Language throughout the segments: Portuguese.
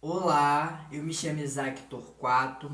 Olá, eu me chamo Isaac Torquato.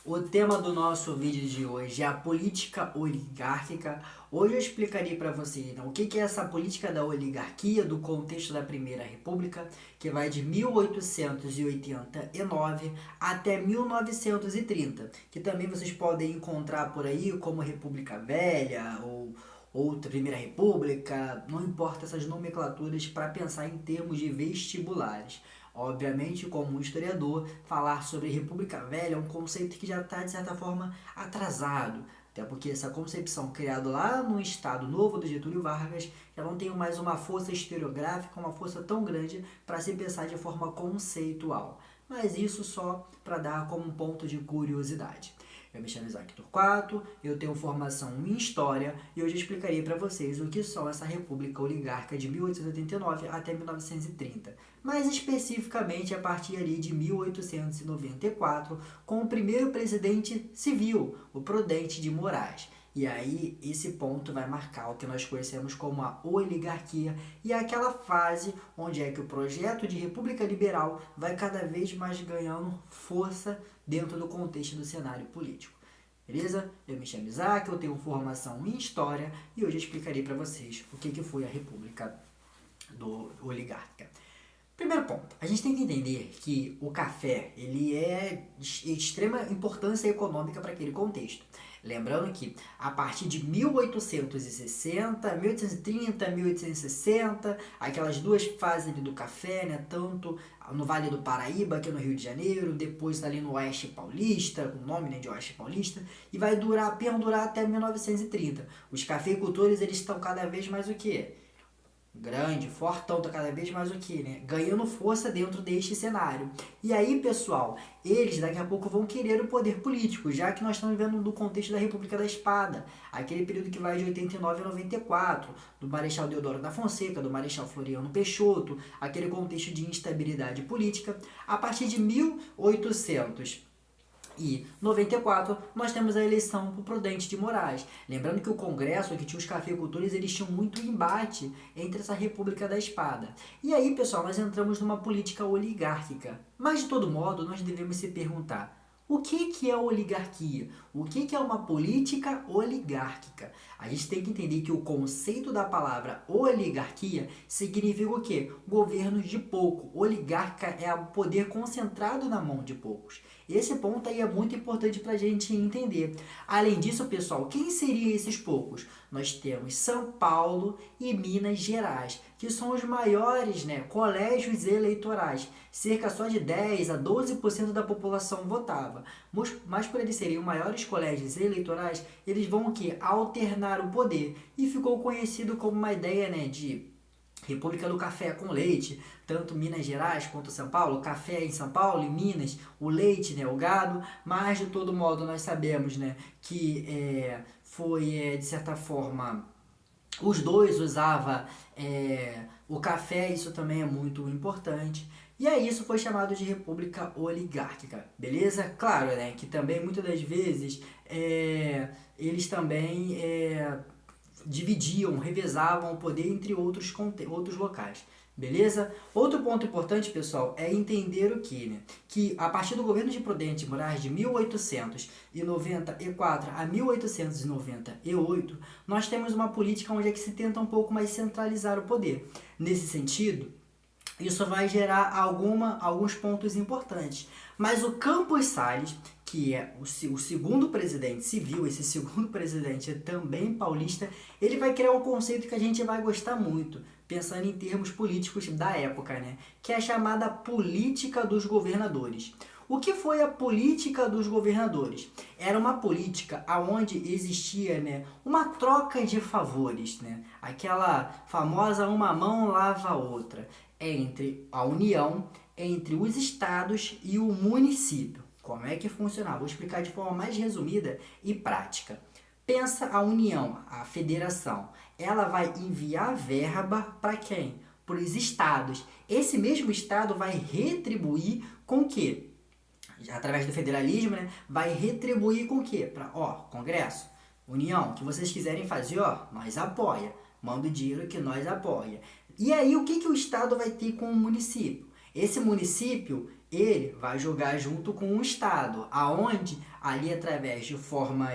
O tema do nosso vídeo de hoje é a política oligárquica. Hoje eu explicarei para vocês então, o que é essa política da oligarquia do contexto da Primeira República, que vai de 1889 até 1930, que também vocês podem encontrar por aí como República Velha ou outra Primeira República, não importa essas nomenclaturas para pensar em termos de vestibulares. Obviamente, como um historiador, falar sobre República Velha é um conceito que já está, de certa forma, atrasado. Até porque essa concepção criada lá no Estado Novo do Getúlio Vargas já não tem mais uma força historiográfica, uma força tão grande para se pensar de forma conceitual. Mas isso só para dar como um ponto de curiosidade. Eu me chamo Isaac Torquato, eu tenho formação em História e hoje eu explicarei para vocês o que são essa República Oligárquica de 1889 até 1930, mais especificamente a partir ali de 1894, com o primeiro presidente civil, o Prudente de Moraes. E aí, esse ponto vai marcar o que nós conhecemos como a oligarquia e é aquela fase onde é que o projeto de república liberal vai cada vez mais ganhando força dentro do contexto do cenário político. Beleza? Eu me chamo Isaac, eu tenho formação em História e hoje eu explicarei para vocês o que foi a República Oligárquica. Primeiro ponto, a gente tem que entender que o café ele é de extrema importância econômica para aquele contexto. Lembrando que a partir de 1860, 1830, 1860, aquelas duas fases ali do café, né, tanto no Vale do Paraíba, aqui no Rio de Janeiro, depois ali no Oeste Paulista, com o nome, né, de Oeste Paulista, e vai perdurar até 1930. Os cafeicultores eles estão cada vez mais o quê? Grande, fortão, tá cada vez mais o que, né? Ganhando força dentro deste cenário. E aí, pessoal, eles daqui a pouco vão querer o poder político, já que nós estamos vivendo no contexto da República da Espada, aquele período que vai de 89 a 94, do Marechal Deodoro da Fonseca, do Marechal Floriano Peixoto, aquele contexto de instabilidade política. A partir de 1894, nós temos a eleição por Prudente de Moraes. Lembrando que o Congresso, que tinha os cafeicultores, eles tinham muito embate entre essa República da Espada. E aí, pessoal, nós entramos numa política oligárquica. Mas, de todo modo, nós devemos se perguntar: o que é oligarquia? O que é uma política oligárquica? A gente tem que entender que o conceito da palavra oligarquia significa o quê? Governos de pouco. Oligarca é o poder concentrado na mão de poucos. Esse ponto aí é muito importante para a gente entender. Além disso, pessoal, quem seriam esses poucos? Nós temos São Paulo e Minas Gerais, que são os maiores, né, colégios eleitorais. Cerca só de 10 a 12% da população votava. Mas por eles serem os maiores colégios eleitorais, eles vão o quê? Alternar o poder. E ficou conhecido como uma ideia, né, de República do Café com Leite, tanto Minas Gerais quanto São Paulo, café em São Paulo e Minas, o leite, né, o gado, mas de todo modo nós sabemos, né, que foi, de certa forma, os dois usavam o café, isso também é muito importante. E aí isso foi chamado de república oligárquica, beleza? Claro, né, que também muitas das vezes eles também dividiam, revezavam o poder entre outros locais. Beleza? Outro ponto importante, pessoal, é entender o que, né? Que a partir do governo de Prudente de Moraes, de 1894 a 1898, nós temos uma política onde é que se tenta um pouco mais centralizar o poder. Nesse sentido, isso vai gerar alguns pontos importantes. Mas o Campos Salles, que é o segundo presidente civil, esse segundo presidente é também paulista, ele vai criar um conceito que a gente vai gostar muito, pensando em termos políticos da época, né? Que é a chamada política dos governadores. O que foi a política dos governadores? Era uma política onde existia, né, uma troca de favores, né? Aquela famosa uma mão lava a outra, entre a União, entre os estados e o município. Como é que funcionava? Vou explicar de forma mais resumida e prática. Pensa a União, a federação. Ela vai enviar verba para quem? Para os estados. Esse mesmo estado vai retribuir com o quê? Através do federalismo, né? Vai retribuir com o quê? Para, Congresso, União, o que vocês quiserem fazer, nós apoia. Manda o dinheiro que nós apoia. E aí, o que o estado vai ter com o município? Esse município, ele vai jogar junto com o Estado, aonde ali através de forma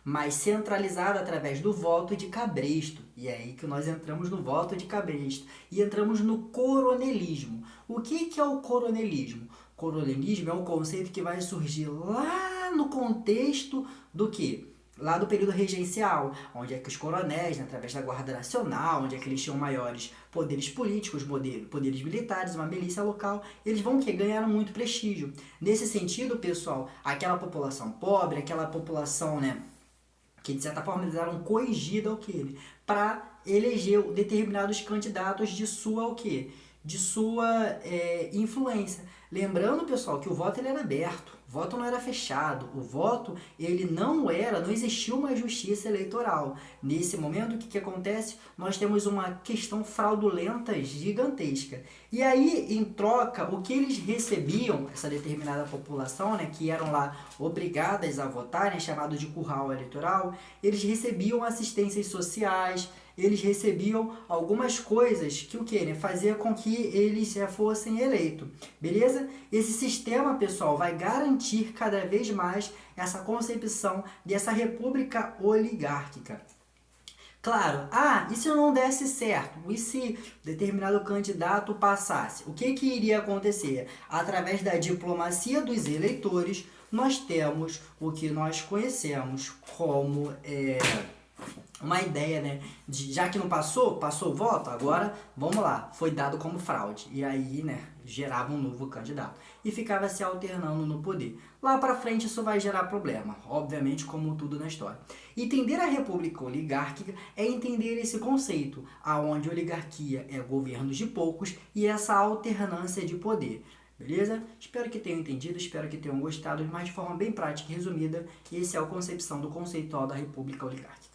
mais centralizada, através do voto de cabresto. E é aí que nós entramos no voto de cabresto e entramos no coronelismo. O que é o coronelismo? Coronelismo é um conceito que vai surgir lá no contexto do quê? Lá do período regencial, onde é que os coronéis, né, através da Guarda Nacional, onde é que eles tinham maiores poderes políticos, poderes militares, uma milícia local, eles vão que ganharam muito prestígio. Nesse sentido, pessoal, aquela população pobre, aquela população, né, que de certa forma eles eram coigidos ao quê? Para eleger determinados candidatos de sua o quê? De sua influência. Lembrando, pessoal, que o voto ele era aberto, o voto não era fechado, o voto ele não existia uma justiça eleitoral. Nesse momento, o que acontece? Nós temos uma questão fraudulenta gigantesca. E aí, em troca, o que eles recebiam, essa determinada população, né, que eram lá obrigadas a votar, né, chamado de curral eleitoral, eles recebiam assistências sociais, eles recebiam algumas coisas que o que, né, fazia com que eles fossem eleitos, beleza? Esse sistema, pessoal, vai garantir cada vez mais essa concepção dessa república oligárquica. Claro, e se não desse certo? E se determinado candidato passasse? O que iria acontecer? Através da diplomacia dos eleitores, nós temos o que nós conhecemos como uma ideia, né, de já que não passou o voto, agora vamos lá, foi dado como fraude. E aí, né, gerava um novo candidato e ficava se alternando no poder. Lá para frente isso vai gerar problema, obviamente, como tudo na história. Entender a república oligárquica é entender esse conceito, aonde a oligarquia é governos de poucos e essa alternância de poder. Beleza? Espero que tenham entendido, espero que tenham gostado, mas de forma bem prática e resumida, esse é a concepção do conceitual da república oligárquica.